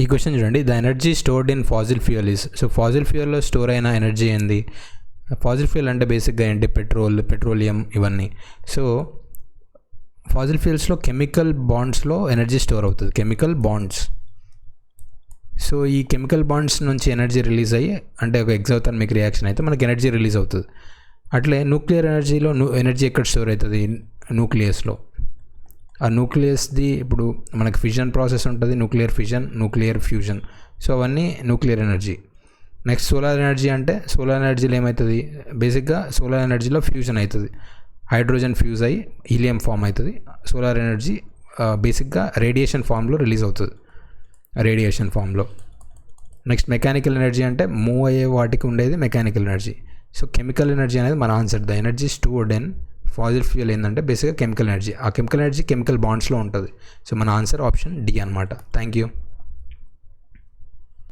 ఈ క్వశ్చన్ చూడండి, the energy stored in fossil fuel is. So fossil ఫ్యూయల్లో store అయిన ఎనర్జీ ఏంది? ఫాజిల్ ఫ్యూయల్ అంటే బేసిక్గా ఏంటి? పెట్రోలియం ఇవన్నీ. సో ఫాజిల్ ఫ్యూయల్స్లో కెమికల్ బాండ్స్లో ఎనర్జీ స్టోర్ అవుతుంది, కెమికల్ బాండ్స్. సో ఈ కెమికల్ బాండ్స్ నుంచి ఎనర్జీ రిలీజ్ అయ్యి, అంటే ఒక ఎగ్జాథర్మిక్ రియాక్షన్ అయితే మనకి ఎనర్జీ రిలీజ్ అవుతుంది. అట్లే న్యూక్లియర్ ఎనర్జీలో ఎనర్జీ ఎక్కడ స్టోర్ అవుతుంది? న్యూక్లియస్లో. ఆ న్యూక్లియస్ది ఇప్పుడు మనకి ఫిజన్ ప్రాసెస్ ఉంటుంది, nuclear fission, nuclear fusion. So అవన్నీ nuclear energy. Next solar energy అంటే, సోలార్ ఎనర్జీలో ఏమవుతుంది? బేసిక్గా సోలార్ ఎనర్జీలో ఫ్యూజన్ అవుతుంది, హైడ్రోజన్ ఫ్యూజ్ అయ్యి హీలియం ఫామ్ అవుతుంది. సోలార్ ఎనర్జీ బేసిక్గా రేడియేషన్ ఫామ్లో రిలీజ్ అవుతుంది, రేడియేషన్ ఫామ్లో. నెక్స్ట్ మెకానికల్ ఎనర్జీ అంటే మూవ్ అయ్యే వాటికి ఉండేది mechanical energy. So chemical energy అనేది మన answer. The energy stored in fossil fuel ఏంటంటే బేసిక్గా కెమికల్ ఎనర్జీ. ఆ కెమికల్ ఎనర్జీ కెమికల్ బాండ్స్లో ఉంటుంది. సో మన ఆన్సర్ ఆప్షన్ డి అనమాట. Thank you.